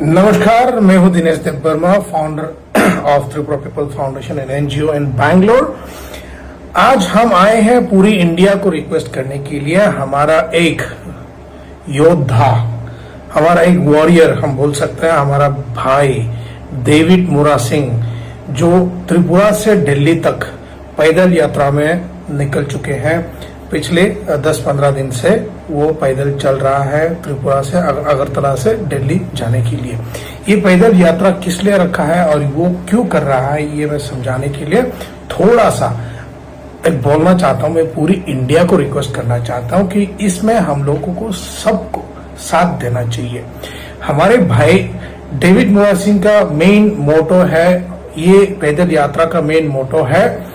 नमस्कार, मैं हूं Dinesh Dev Varma, founder of Tripura people foundation and NGO in Bangalore. आज हम आए हैं पूरी इंडिया को रिक्वेस्ट करने के लिए। हमारा एक योद्धा, हमारा एक वॉरियर हम बोल सकते हैं, हमारा भाई डेविड मुरा सिंह, जो त्रिपुरा से दिल्ली तक पैदल यात्रा में निकल चुके हैं। पिछले 10-15 दिन से वो पैदल चल रहा है त्रिपुरा से अगरतला से दिल्ली जाने के लिए। ये पैदल यात्रा किस लिए रखा है और वो क्यों कर रहा है, ये मैं समझाने के लिए थोड़ा सा बोलना चाहता हूँ। मैं पूरी इंडिया को रिक्वेस्ट करना चाहता हूँ कि इसमें हम लोगों को सबको साथ देना चाहिए। हमारे भाई डेविड मुरा सिंह का मेन मोटो है, ये पैदल यात्रा का मेन मोटो है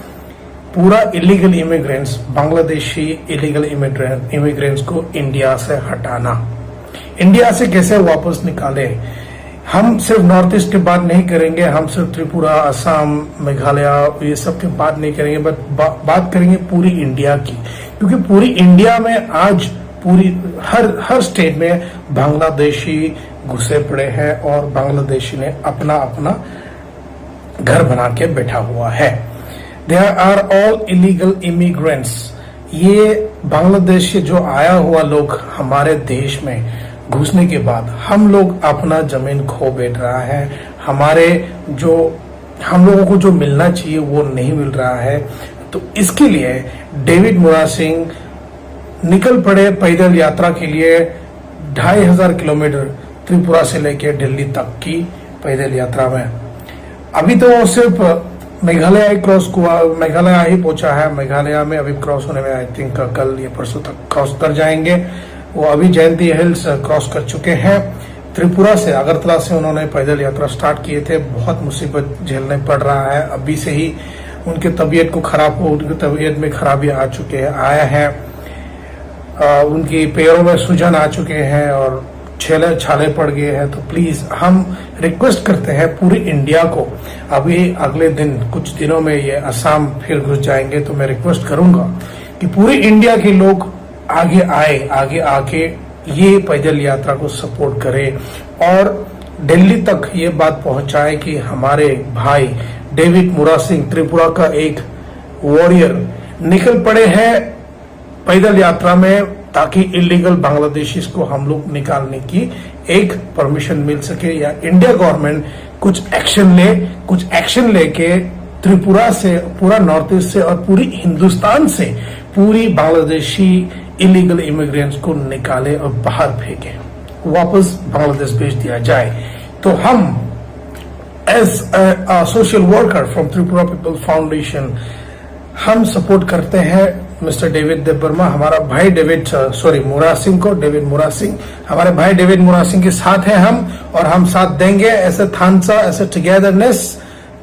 पूरा illegal immigrants, Bangladeshi illegal immigrants को इंडिया से हटाना। इंडिया से कैसे वापस निकाले। हम सिर्फ नॉर्थ ईस्ट की बात नहीं करेंगे, हम सिर्फ त्रिपुरा, असम, मेघालय ये सब की बात नहीं करेंगे, बट बात करेंगे पूरी इंडिया की। क्योंकि पूरी इंडिया में आज पूरी हर स्टेट में बांग्लादेशी घुसे पड़े हैं और बांग्लादेशी ने अपना अपना घर बना के बैठा हुआ है। There are all illegal immigrants। ये बांग्लादेश से जो आया हुआ लोग हमारे देश में घुसने के बाद हम लोग अपना जमीन खो बैठ रहा है। हम लोगों को जो मिलना चाहिए वो नहीं मिल रहा है। तो इसके लिए डेविड मुरा सिंह निकल पड़े पैदल यात्रा के लिए। 2500 किलोमीटर त्रिपुरा से लेकर दिल्ली तक की पैदल यात्रा में। अभी तो वो सिर्फ मेघालय ही पहुंचा है। मेघालय में अभी क्रॉस होने में आई थिंक कल या परसों तक क्रॉस कर जाएंगे। वो अभी जयंती हिल्स क्रॉस कर चुके हैं। त्रिपुरा से, अगरतला से उन्होंने पैदल यात्रा स्टार्ट किए थे। बहुत मुसीबत झेलने पड़ रहा है। अभी से ही उनकी तबीयत उनकी तबीयत में खराबी आया है। उनकी पैरों में सूजन आ चुके हैं और छाले पड़ गए हैं। तो प्लीज हम रिक्वेस्ट करते हैं पूरी इंडिया को। अभी अगले दिन कुछ दिनों में ये असम फिर घुस जाएंगे, तो मैं रिक्वेस्ट करूंगा कि पूरी इंडिया के लोग आगे आके ये पैदल यात्रा को सपोर्ट करें और दिल्ली तक ये बात पहुंचाए कि हमारे भाई डेविड मुरा सिंह, त्रिपुरा का एक वॉरियर, निकल पड़े हैं पैदल यात्रा में, ताकि इलीगल बांग्लादेशीज को हम लोग निकालने की एक परमिशन मिल सके या इंडिया गवर्नमेंट कुछ एक्शन लेके त्रिपुरा से, पूरा नॉर्थ ईस्ट से और पूरी हिंदुस्तान से पूरी बांग्लादेशी इलीगल इमिग्रेंट्स को निकाले और बाहर फेंके, वापस बांग्लादेश भेज दिया जाए। तो हम as a social worker from Tripura people foundation हम सपोर्ट करते हैं मिस्टर डेविड देव वर्मा, हमारा भाई डेविड मुरा सिंह हमारे भाई डेविड मुरा सिंह के साथ हैं हम, और हम साथ देंगे ऐसे थानसा, ऐसे टुगेदरनेस।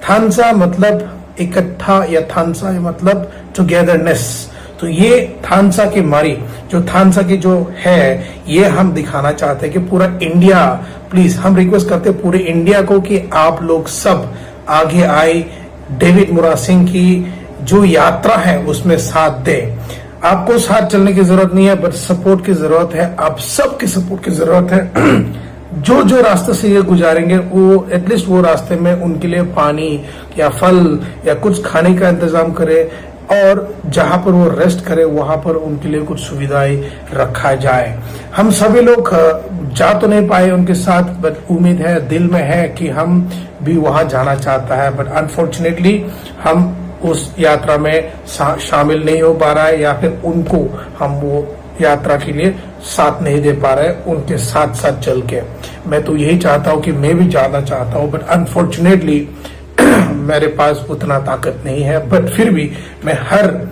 थानसा मतलब इकट्ठा या थानसा मतलब टुगेदरनेस। तो ये थानसा की मारी, जो थानसा की जो है, ये हम दिखाना चाहते हैं कि पूरा इंडिया, प्लीज हम रिक्वेस्ट करते हैं पूरे इंडिया को कि आप लोग सब आगे आए, डेविड मुरा सिंह की जो यात्रा है उसमें साथ दे। आपको साथ चलने की जरूरत नहीं है, बट सपोर्ट की जरूरत है। आप सबके सपोर्ट की जरूरत है। जो रास्ते से ये गुजारेंगे, वो एटलीस्ट वो रास्ते में उनके लिए पानी या फल या कुछ खाने का इंतजाम करे, और जहां पर वो रेस्ट करे वहां पर उनके लिए कुछ सुविधाएं रखा जाए। हम सभी लोग जा तो नहीं पाए उनके साथ, बट उम्मीद है, दिल में है कि हम भी वहां जाना चाहता है, बट अनफॉर्चुनेटली हम उस यात्रा में शामिल नहीं हो पा रहा है, या फिर उनको हम वो यात्रा के लिए साथ नहीं दे पा रहे उनके साथ चल के। मैं तो यही चाहता हूं कि मैं भी जाना चाहता हूं, बट अनफॉर्चुनेटली मेरे पास उतना ताकत नहीं है। बट फिर भी मैं हर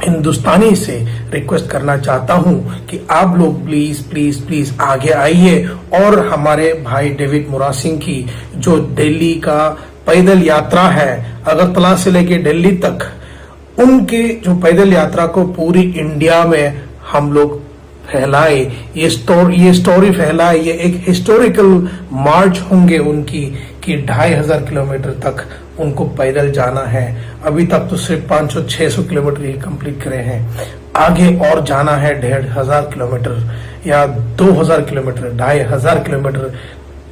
हिंदुस्तानी से रिक्वेस्ट करना चाहता हूं कि आप लोग प्लीज आगे आइए और हमारे भाई डेविड मुरा सिंह की जो दिल्ली का पैदल यात्रा है, अगरतला से लेके दिल्ली तक, उनके जो पैदल यात्रा को पूरी इंडिया में हम लोग फैलाए, ये स्टोरी फैलाए। ये एक हिस्टोरिकल मार्च होंगे उनकी कि 2500 किलोमीटर तक उनको पैदल जाना है। अभी तक तो सिर्फ 500-600 किलोमीटर ही कंप्लीट करे हैं। आगे और जाना है 1500 किलोमीटर या 2000 किलोमीटर, 2500 किलोमीटर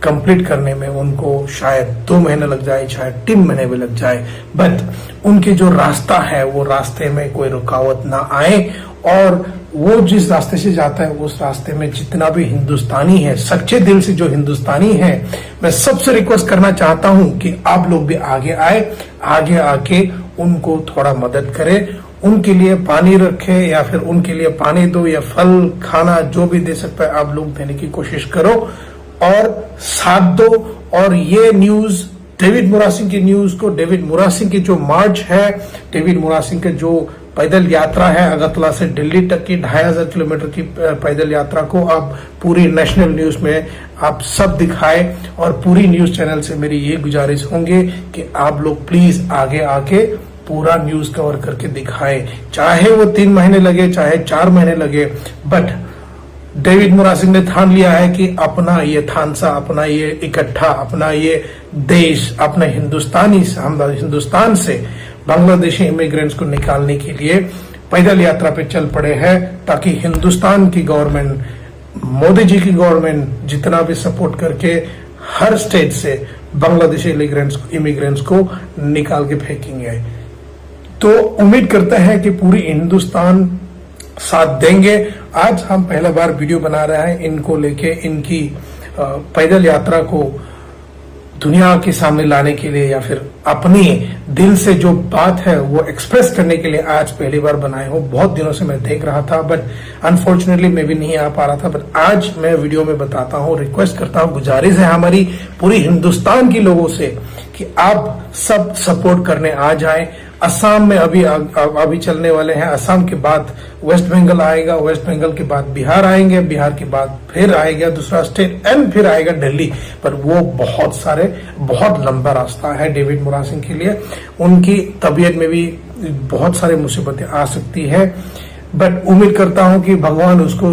कंप्लीट करने में उनको शायद 2 महीने लग जाए, शायद 3 महीने भी लग जाए, बट उनके जो रास्ता है वो रास्ते में कोई रुकावट ना आए, और वो जिस रास्ते से जाता है उस रास्ते में जितना भी हिंदुस्तानी है, सच्चे दिल से जो हिंदुस्तानी है, मैं सबसे रिक्वेस्ट करना चाहता हूं कि आप लोग भी आगे आए, आगे आके उनको थोड़ा मदद करें, उनके लिए पानी रखे या फिर उनके लिए पानी दो या फल खाना जो भी दे सकता है आप लोग देने की कोशिश करो और साथ दो। और ये न्यूज डेविड मोरा सिंह की न्यूज को, डेविड मोरा सिंह की जो मार्च है, डेविड मोरा सिंह के जो पैदल यात्रा है अगरतला से दिल्ली तक की 2500 किलोमीटर की पैदल यात्रा को आप पूरी नेशनल न्यूज में आप सब दिखाए, और पूरी न्यूज चैनल से मेरी ये गुजारिश होंगे कि आप लोग प्लीज आगे आके पूरा न्यूज कवर करके दिखाए, चाहे वो 3 महीने लगे चाहे 4 महीने लगे, बट डेविड मोरा सिंह ने ठान लिया है कि अपना ये थानसा, अपना ये इकट्ठा, अपना ये देश, अपने हिंदुस्तान से बांग्लादेशी इमिग्रेंट्स को निकालने के लिए पैदल यात्रा पे चल पड़े हैं, ताकि हिंदुस्तान की गवर्नमेंट, मोदी जी की गवर्नमेंट जितना भी सपोर्ट करके हर स्टेट से बांग्लादेशी इमिग्रेंट्स को निकाल के फेंकेंगे। तो उम्मीद करते हैं कि पूरी हिंदुस्तान साथ देंगे। आज हम पहला बार वीडियो बना रहे हैं इनको लेके, इनकी पैदल यात्रा को दुनिया के सामने लाने के लिए, या फिर अपनी दिल से जो बात है वो एक्सप्रेस करने के लिए आज पहली बार बनाए हो। बहुत दिनों से मैं देख रहा था बट अनफॉर्चुनेटली मैं भी नहीं आ पा रहा था, बट आज मैं वीडियो में बताता हूँ, रिक्वेस्ट करता हूँ, गुजारिश है हमारी पूरी हिंदुस्तान के लोगों से कि आप सब सपोर्ट करने आ जाएं। असम में अभी चलने वाले हैं, असम के बाद वेस्ट बंगाल आएगा, वेस्ट बंगाल के बाद बिहार आएंगे, बिहार के बाद फिर आएगा दूसरा स्टेट एंड फिर आएगा दिल्ली। पर वो बहुत लंबा रास्ता है डेविड मोरा सिंह के लिए, उनकी तबीयत में भी बहुत सारी मुसीबतें आ सकती है, बट उम्मीद करता हूं कि भगवान उसको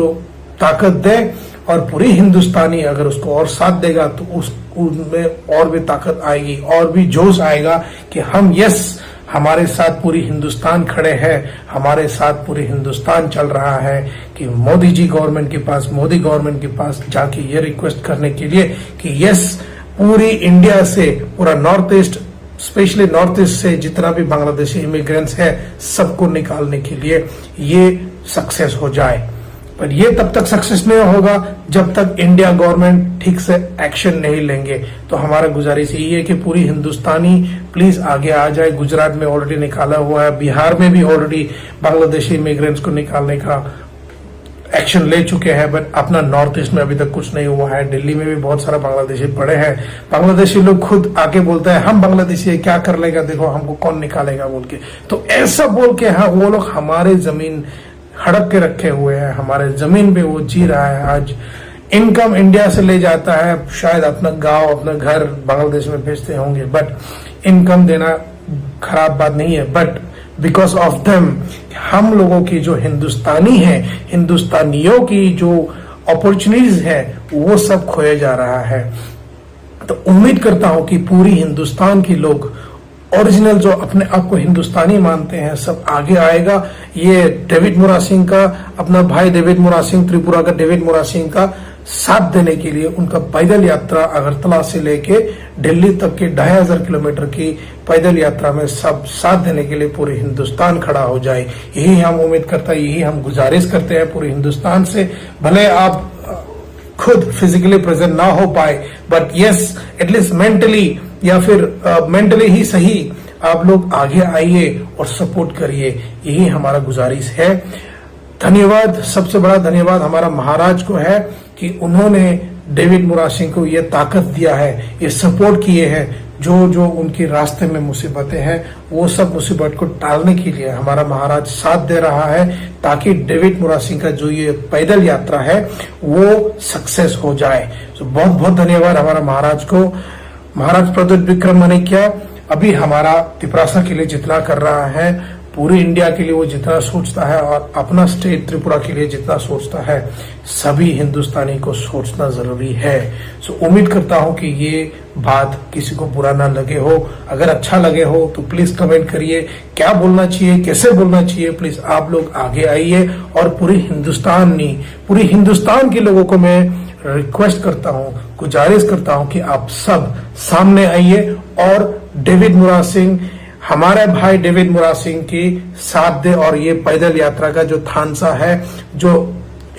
ताकत दे, और पूरी हिंदुस्तानी अगर उसको और साथ देगा तो उसमें और भी ताकत आएगी, और भी जोश आएगा कि हम हमारे साथ पूरी हिंदुस्तान खड़े हैं, हमारे साथ पूरी हिंदुस्तान चल रहा है कि मोदी गवर्नमेंट के पास जाके ये रिक्वेस्ट करने के लिए कि पूरी इंडिया से, पूरा north east, specially north east से जितना भी बांग्लादेशी इमिग्रेंट्स है सबको निकालने के लिए ये सक्सेस हो जाए। पर ये तब तक सक्सेस नहीं होगा जब तक इंडिया गवर्नमेंट ठीक से एक्शन नहीं लेंगे। तो हमारा गुजारिश यही है कि पूरी हिंदुस्तानी प्लीज आगे आ जाए। गुजरात में ऑलरेडी निकाला हुआ है, बिहार में भी ऑलरेडी बांग्लादेशी इमिग्रेंट्स को निकालने का एक्शन ले चुके हैं, बट अपना नॉर्थ ईस्ट में अभी तक कुछ नहीं हुआ है। दिल्ली में भी बहुत सारा बांग्लादेशी पड़े हैं। बांग्लादेशी लोग खुद आके बोलते हैं हम बांग्लादेशी है, क्या कर लेगा, देखो हमको कौन निकालेगा बोल के। तो ऐसा बोल के हाँ, वो लोग हमारे जमीन हड़प के रखे हुए हैं, हमारे जमीन पे वो जी रहा है। आज इनकम इंडिया से ले जाता है, शायद अपना गांव, अपना घर बांग्लादेश में भेजते होंगे, बट इनकम देना खराब बात नहीं है, बट बिकॉज ऑफ देम हम लोगों की जो हिंदुस्तानी है, हिंदुस्तानियों की जो अपॉर्चुनिटीज है वो सब खोया जा रहा है। तो उम्मीद करता हूं कि पूरी हिंदुस्तान के लोग, ओरिजिनल जो अपने आप को हिंदुस्तानी मानते हैं, सब आगे आएगा। ये डेविड मोरा सिंह का, अपना भाई डेविड मोरा सिंह, त्रिपुरा का डेविड मोरा सिंह का साथ देने के लिए, उनका पैदल यात्रा अगरतला से लेके दिल्ली तक के 2500 किलोमीटर की पैदल यात्रा में सब साथ देने के लिए पूरे हिंदुस्तान खड़ा हो जाए। यही हम उम्मीद करते हैं, यही हम गुजारिश करते हैं पूरे हिंदुस्तान से। भले आप खुद फिजिकली प्रेजेंट ना हो पाए, बट एटलीस्ट मेंटली या फिर मेंटली ही सही आप लोग आगे आइए और सपोर्ट करिए, यही हमारा गुजारिश है। धन्यवाद, सबसे बड़ा धन्यवाद हमारा महाराज को है कि उन्होंने डेविड मोरा सिंह को ये ताकत दिया है, ये सपोर्ट किए हैं। जो उनके रास्ते में मुसीबतें हैं वो सब मुसीबत को टालने के लिए हमारा महाराज साथ दे रहा है, ताकि डेविड मोरा सिंह का जो ये पैदल यात्रा है वो सक्सेस हो जाए। तो बहुत बहुत धन्यवाद हमारा महाराज को। महाराज प्रद्युत विक्रम माणिक्य अभी हमारा तिपरासा के लिए जितना कर रहा है, पूरी इंडिया के लिए वो जितना सोचता है, और अपना स्टेट त्रिपुरा के लिए जितना सोचता है, सभी हिंदुस्तानी को सोचना जरूरी है। सो उम्मीद करता हूं कि ये बात किसी को बुरा ना लगे हो। अगर अच्छा लगे हो तो प्लीज कमेंट करिए, क्या बोलना चाहिए, कैसे बोलना चाहिए। प्लीज आप लोग आगे आइए, और पूरी हिंदुस्तान के लोगों को मैं रिक्वेस्ट करता हूं, गुजारिश करता हूं कि आप सब सामने आइए और डेविड मुरा सिंह, हमारे भाई डेविड मुरा सिंह की साथ दे और ये पैदल यात्रा का जो थानसा है, जो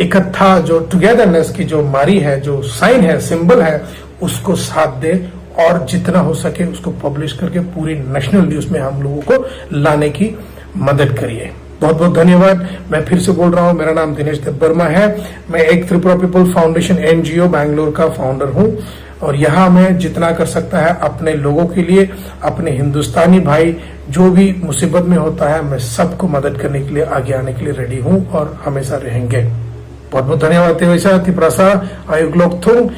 इकट्ठा, जो टुगेदरनेस की जो मारी है, जो साइन है, सिंबल है, उसको साथ दे और जितना हो सके उसको पब्लिश करके पूरी नेशनल न्यूज में हम लोगों को लाने की मदद करिए। बहुत बहुत धन्यवाद। मैं फिर से बोल रहा हूं, मेरा नाम दिनेश देबबर्मा है। मैं एक Tripura people foundation NGO Bangalore का फाउंडर हूं और यहां मैं जितना कर सकता है अपने लोगों के लिए, अपने हिंदुस्तानी भाई जो भी मुसीबत में होता है, मैं सबको मदद करने के लिए आगे आने के लिए रेडी हूं और हमेशा रहेंगे। बहुत बहुत धन्यवाद। त्रिप्रसा आयुग लोग थुंग